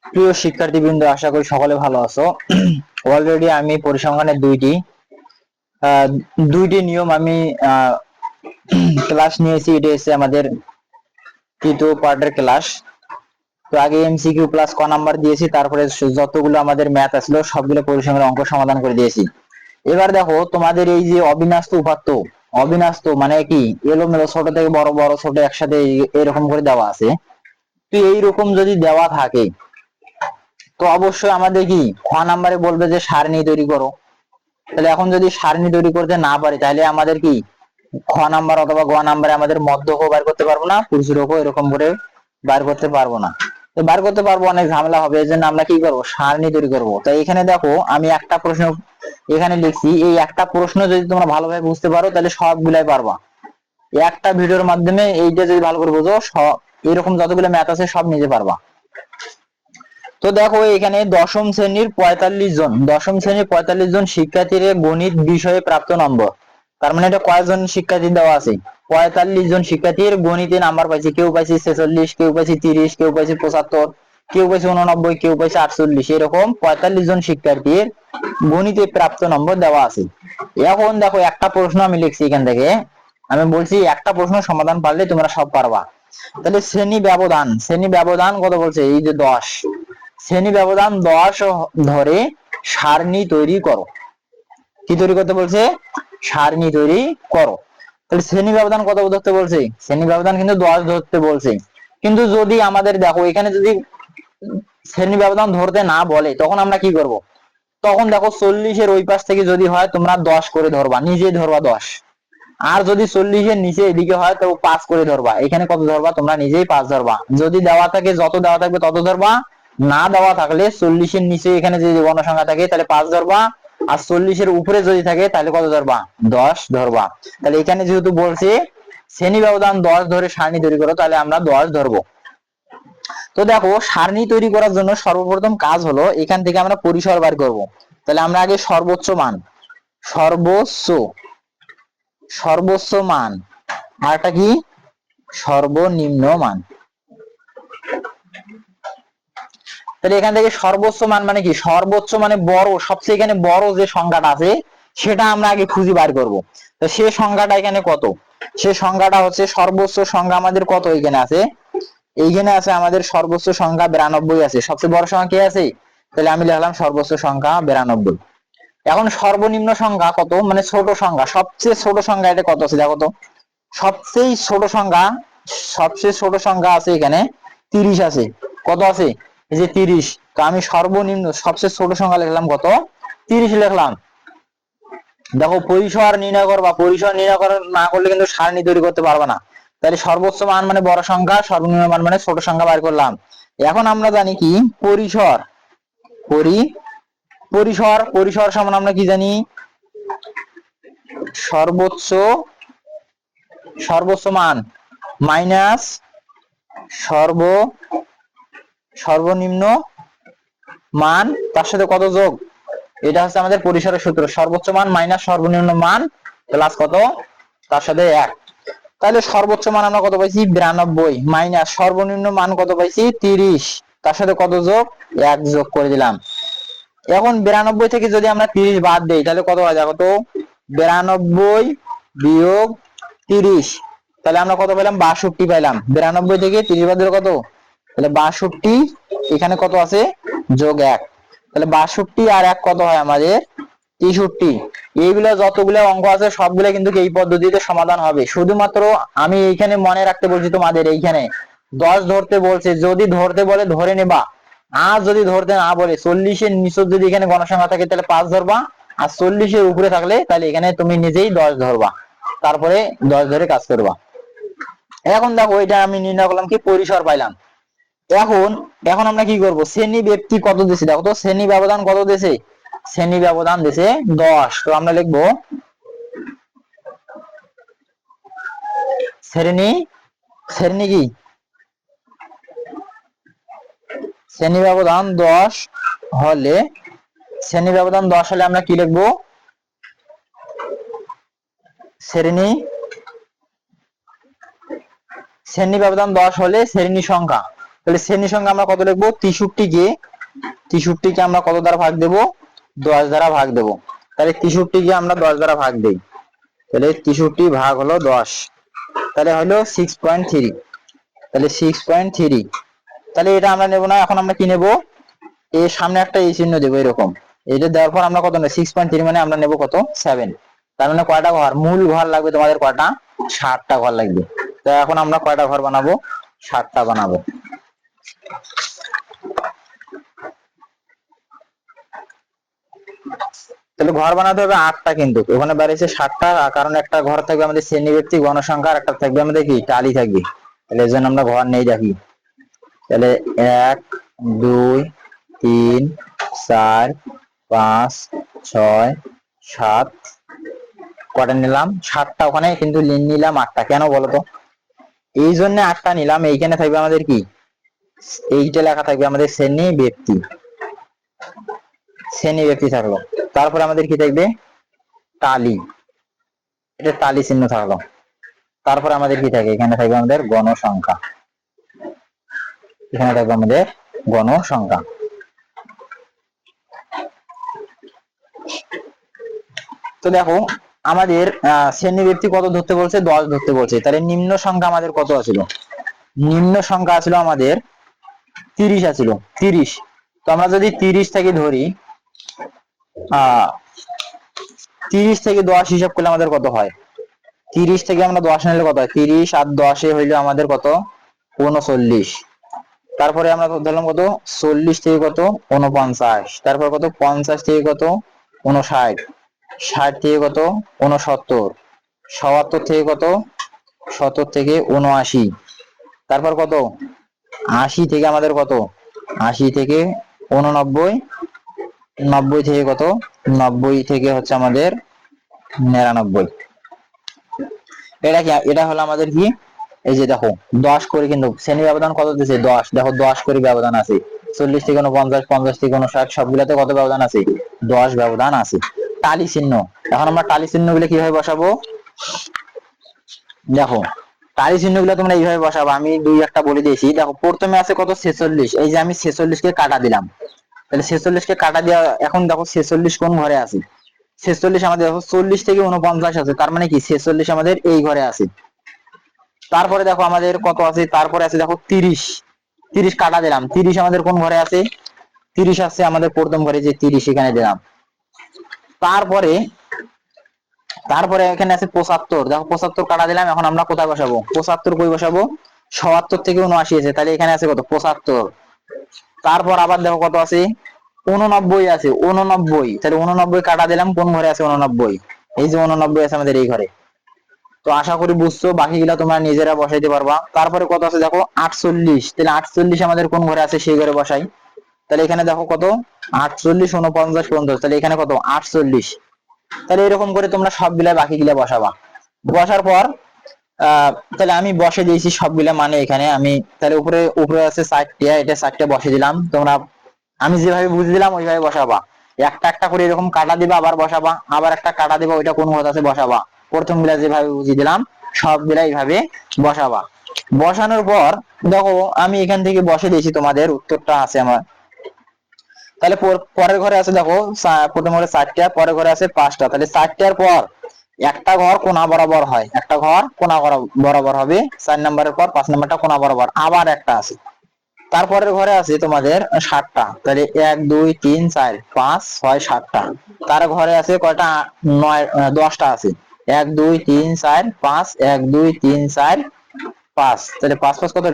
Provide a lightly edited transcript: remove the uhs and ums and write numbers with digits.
প্রিয় শিক্ষার্থীবৃন্দ, আশা করি সকলে ভালো আছো। অলরেডি আমি পরিসংখ্যানের আহ, দুইটি নিয়ম আমি ক্লাস নিয়েছি। এটা হচ্ছে আমাদের তৃতীয় পার্টের ক্লাস। তো আগে এমসিকিউ প্লাস ক নাম্বার দিয়েছি, তারপরে যতগুলো আমাদের ম্যাথ আসলো সবগুলো পরিসংখ্যানের অঙ্ক সমাধান করে দিয়েছি। এবার দেখো, তোমাদের এই যে অবিন্যস্ত উপাত্ত, অবিন্যস্ত মানে কি, এলোমেলো ছোট থেকে বড়, বড় ছোট একসাথে এরকম করে দেওয়া আছে। তো এইরকম যদি দেওয়া থাকে, তো অবশ্যই আমাদের কি খ নাম্বারে বলবে যে সারণী তৈরি করো। তাহলে এখন যদি সারণী তৈরি করতে না পারি, তাহলে আমাদের কি খ নাম্বার অথবা গ নাম্বারে আমাদের মধ্যক বার করতে পারবো না, পরিসরক এরকম করে বার করতে পারবো না। তো বার করতে পারবো, অনেক ঝামেলা হবে। এই জন্য আমরা কি করবো, সারণী তৈরি করবো। তাই এখানে দেখো, আমি একটা প্রশ্ন এখানে লিখছি। এই একটা প্রশ্ন যদি তোমরা ভালোভাবে বুঝতে পারো, তাহলে সবগুলাই পারবা। একটা ভিডিওর মাধ্যমে এইটা যদি ভালো করে বুঝো, সব এরকম যতগুলো ম্যাথ আছে সব নিজে পারবা। তো দেখো, এখানে দশম শ্রেণীর 45 জন শিক্ষার্থীর গণিত বিষয়ে প্রাপ্ত নম্বর। তার মানে এটা কয়জন শিক্ষার্থী দেওয়া আছে, 45 জন শিক্ষার্থীর গণিতে নাম্বার পাইছে। কেউ পাইছে 46, কেউ পাইছে 30, কেউ পাইছে 75, কেউ পাইছে 89, কেউ পাইছে 48। এরকম 45 জন শিক্ষার্থীর গণিতে প্রাপ্ত নম্বর দেওয়া আছে। এখন দেখো, একটা প্রশ্ন আমি লিখছি এখান থেকে। আমি বলছি একটা প্রশ্ন সমাধান পারলে তোমরা সব পারবা। তাহলে শ্রেণী ব্যবধান কত বলছে, এই যে 10। শ্রেণী ব্যবধান 10 ধরে সারণী তৈরি করো। কি তৈরি করতে বলছে, সারণী তৈরি করো। তাহলে শ্রেণী ব্যবধান কত ধরতে বলছে, শ্রেণী ব্যবধান কিন্তু 10 ধরতে বলছে। কিন্তু যদি আমাদের দেখো, এখানে যদি শ্রেণী ব্যবধান ধরতে না বলে, তখন আমরা কি করব, তখন দেখো 40-এর ওই পাশ থেকে যদি হয়, তোমরা 10 করে ধরবা, নিজেই ধরবা 10। আর যদি 40-এর নিচে এদিকে হয়, তো 5 করে ধরবা। এখানে কত ধরবা, তোমরা নিজেই 5 ধরবা। যদি দেওয়া থাকে, যত দেওয়া থাকবে তত ধরবা। না দেওয়া থাকলে 40-এর নিচে এখানে যদি গণসংখ্যা থাকে, তাহলে 5 ধরবা। আর 40-এর উপরে যদি থাকে, তাহলে কত ধরবা, 10 ধরবা। তাহলে এখানে যেহেতু বলছে শ্রেণী ব্যবধান 10 ধরে সারণী তৈরি করো, তাহলে আমরা 10 ধরবো। তো দেখো, সারণী তৈরি করার জন্য সর্বপ্রথম কাজ হলো, এখান থেকে আমরা পরিসর বার করব। তাহলে আমরা আগে সর্বোচ্চ মান, সর্বোচ্চ সর্বোচ্চ মান, আর একটা কি, সর্বনিম্ন মান। তাহলে এখান থেকে সর্বোচ্চ মান মানে কি, সর্বোচ্চ মানে বড়, সবচেয়ে এখানে বড় যে সংখ্যাটা আছে সেটা আমরা আগে খুঁজে বার করব। তো সে সংখ্যাটা এখানে কত, সে সংখ্যাটা হচ্ছে, সর্বোচ্চ সংখ্যা আমাদের কত এখানে আছে, এইখানে আছে আমাদের সর্বোচ্চ সংখ্যা 92 আছে। সবচেয়ে বড় সংখ্যা কে আছে, তাহলে আমি লিখলাম সর্বোচ্চ সংখ্যা 92। এখন সর্বনিম্ন সংখ্যা কত, মানে ছোট সংখ্যা, সবচেয়ে ছোট সংখ্যা এটা কত আছে দেখো তো। সবচেয়ে ছোট সংখ্যা, সবচেয়ে ছোট সংখ্যা আছে এখানে 30 আছে। কত আছে, এই যে 30। তো আমি সর্বনিম্ন সবচেয়ে ছোট সংখ্যা লিখলাম কত, 30 লিখলাম। দেখো, পরিসর নির্ণয় করবা, পরিসর নির্ণয় করা না করলে কিন্তু সারণী তৈরি করতে পারবে না। তাহলে সর্বোচ্চ মান মানে বড় সংখ্যা, সর্বনিম্ন মান মানে ছোট সংখ্যা বার করলাম। এখন আমরা জানি কি, পরিসর, পরি পরিসর পরিসর সমান আমরা কি জানি, সর্বোচ্চ সর্বোচ্চ মান মাইনাস সর্ব সর্বনিম্ন মান, তার সাথে কত যোগ। এটা হচ্ছে আমাদের পরিসরের সূত্র, সর্বোচ্চ মান মাইনাস সর্বনিম্ন মান প্লাস কত, তার সাথে 1। তাহলে সর্বোচ্চ মান আমরা কত পাইছি, 92, মাইনাস সর্বনিম্ন মান কত পাইছি, 30, তার সাথে কত যোগ, 1 যোগ করে দিলাম। এখন 92 থেকে যদি আমরা 30 বাদ দেই, তাহলে কত হয় দেখো তো, 92 বিয়োগ 30, তাহলে আমরা কত পেলাম, 62 পাইলাম। 92 থেকে 30 বাদ দিলে কত, তাহলে 62। এখানে কত আছে, যোগ 1, তাহলে 62 আর 1 কত হয় আমাদের, 63। এইগুলা যতগুলো অঙ্ক আছে সবগুলো কিন্তু এই পদ্ধতিতে সমাধান হবে। শুধুমাত্র আমি এইখানে মনে রাখতে বলছি তোমাদের, এইখানে 10 ধরতে বলছে, যদি ধরতে বলে ধরে নেবা। আর যদি ধরতে না বলে, 40-এর নিচে যদি এখানে গণসংখ্যা থাকে, তাহলে 5 ধরবা। আর 40-এর উপরে থাকলে, তাহলে এখানে তুমি নিজেই 10 ধরবা, তারপরে 10 ধরে কাজ করবা। এখন দেখো, এটা আমি নির্ণয় করলাম কি, পরিসর পাইলাম। এখন এখন আমরা কি করব, শ্রেণী ব্যক্তি কত দিছে দেখো তো, শ্রেণী ব্যবধান কত দিছে, শ্রেণী ব্যবধান দিছে 10। তো আমরা লিখবো শ্রেণী, শ্রেণী কি, শ্রেণী ব্যবধান 10 হলে, শ্রেণী ব্যবধান 10 হলে আমরা কি লিখবো, শ্রেণী, শ্রেণী ব্যবধান 10 হলে শ্রেণী সংখ্যা। তাহলে শ্রেণী সংখ্যা আমরা কত লিখবো? 63 কে আমরা কত দ্বারা ভাগ দেব? 10 দ্বারা ভাগ দেব। তাহলে 63 কে আমরা 10 দ্বারা ভাগ দেই, তাহলে 63 ভাগ হলো 10, তাহলে হলো 6.3। তাহলে 6.3, তাহলে এটা আমরা নেব না, এখন আমরা কি নেব? এর সামনে একটা এই চিহ্ন দেবো এরকম। এটা দেওয়ার পর আমরা কত নেব? 6.3 মানে আমরা নেব কত? 7। তার মানে কয়টা ঘর? মূল ঘর লাগবে তোমাদের কয়টা? 60টা ঘর লাগবে। তো এখন আমরা কয়টা ঘর বানাবো? 60টা বানাবো। তাহলে ঘর বানাতে হবে 8টা, কিন্তু ওখানে বেরিয়েছে 60টা, কারণ একটা ঘর থাকবে আমাদের শ্রেণী ভিত্তিক গণসংখ্যা, আর একটা থাকবে আমাদের কি টালি থাকবে। তাহলে এই জন্য আমরা ঘর নেই দেখি। তাহলে 1 2 3 4 5 6 7, কটা নিলাম? 7টা। ওখানে কিন্তু নিলাম 8টা, কেন বলতো? এই জন্য 8টা নিলাম। এইখানে থাকবে আমাদের কি, এইটা লেখা থাকবে আমাদের শ্রেণী ব্যক্তি, শ্রেণী ব্যক্তি থাকলো। তারপরে আমাদের কি থাকবে? টালি, এটা টালি চিহ্ন থাকলো। তারপরে আমাদের কি থাকে? এখানে থাকবে আমাদের গণসংখ্যা, এখানে থাকবে আমাদের গণসংখ্যা। তো দেখো আমাদের শ্রেণী ব্যক্তি কত ধরতে বলছে? 10 ধরতে বলছে। তাহলে নিম্ন সংখ্যা আমাদের কত আছিল? নিম্ন সংখ্যা ছিল আমাদের 30 আছিল, 30। তো আমরা যদি 30 থেকে ধরি, 30 থেকে 10 হিসাব করলে আমাদের কত হয়? 30 থেকে আমরা 10 নিলে কত হয়? 30 আর 10 হইলো আমাদের কত? 39। তারপরে আমরা ধরলাম কত? 40 থেকে কত? 49। তারপর কত? 50 থেকে কত? 59। 60 থেকে কত? 69। 77 থেকে কত? 70 থেকে 79। তারপর কত? 80 থেকে আমাদের কত? 80 থেকে 89। 90 থেকে কত? 90 থেকে হচ্ছে আমাদের 99। এটা কি? এটা হলো আমাদের কি, এই যে দেখো 10 করে, কিন্তু শ্রেণী ব্যবধান কত দিয়েছে? 10। দেখো 10 করে ব্যবধান আছে। 40 থেকে 49, 50 থেকে 59, সবগুলাতে কত ব্যবধান আছে? 10 ব্যবধান আছে। টালি চিহ্ন, এখন আমরা টালি চিহ্ন গুলো কিভাবে বসাবো? দেখো টালি চিহ্ন গুলো তোমরা এইভাবে বসাবো, আমি দুই একটা বলে দিয়েছি। দেখো প্রথমে আছে কত? 46। এই যে আমি 46 কে কাটা দিলাম, তাহলে 46 কে কাটা দেওয়া। এখন দেখো 46 কোন ঘরে আছে? 46 আমাদের দেখো 40 থেকে 49 আছে, তার মানে কি 46 আমাদের এই ঘরে আছে। তারপরে দেখো আমাদের কত আছে? তারপরে আছে দেখো 30। 30 কাটা দিলাম, 30 আমাদের কোন ঘরে আছে? 30 আছে আমাদের প্রথম ঘরে, যে 30 এখানে দিলাম। তারপরে তারপরে এখানে আছে 75। দেখো 75 কাটা দিলাম, এখন আমরা কোথায় বসাবো? 75 কই বসাবো? 77 থেকে 79 আছে, তাহলে এখানে আছে কত? 75। তারপর আবার দেখো কত আছে? 89 আছে, 89। তাহলে 89 কাটা দিলাম, কোন ঘরে আছে 89? এই যে 89 আছে আমাদের এই ঘরে। তো আশা করি বুঝছো, বাকিগুলা তোমরা নিজেরা বসাইতে পারবা। তারপরে কত আছে দেখো? 48। তাহলে 48 আমাদের কোন ঘরে আছে? সেই ঘরে বসাই। তাহলে এখানে দেখো কত? 48, 49, 50। তাহলে এখানে কত? 48। তাহলে এরকম করে তোমরা সবগুলা বাকিগুলা বসাবা। বসার পর তাহলে আমি বসে দিয়েছি সবগুলা, মানে এখানে আমি তাহলে উপরে উপরে আছে 4টা, এটা 4টা বসে দিলাম। তোমরা আমি যেভাবে বুঝে দিলাম ওইভাবে বসাবা। একটা একটা করে এরকম কাটা দিবা, আবার বসাবা, আবার একটা কাটা দিবা, ওইটা কোন ঘর আছে বসাবা। প্রথম গুলা যেভাবে বুঝিয়ে দিলাম সবগুলা এইভাবে বসাবা। বসানোর পর দেখো আমি এখান থেকে বসে দিয়েছি, তোমাদের উত্তরটা আছে আমার। তাহলে পরের ঘরে আছে দেখো প্রথম ঘরে 4টা, পরের ঘরে আছে 5টা। তাহলে 4টার পর একটা ঘর কোণা বরাবর হয়, একটা ঘর কোণা বরাবর হবে। 4 নম্বরের পর 5 নম্বরটা কোণা বরাবর, আবার একটা আছে। তারপরের ঘরে আছে তোমাদের 7টা। তাহলে 1 2 3 4 5 6 7টা। তার ঘরে আছে কয়টা? 9 10টা আছে। 1 2 3 4 5, 1 2 3 4 5। তাহলে 5 5 কত?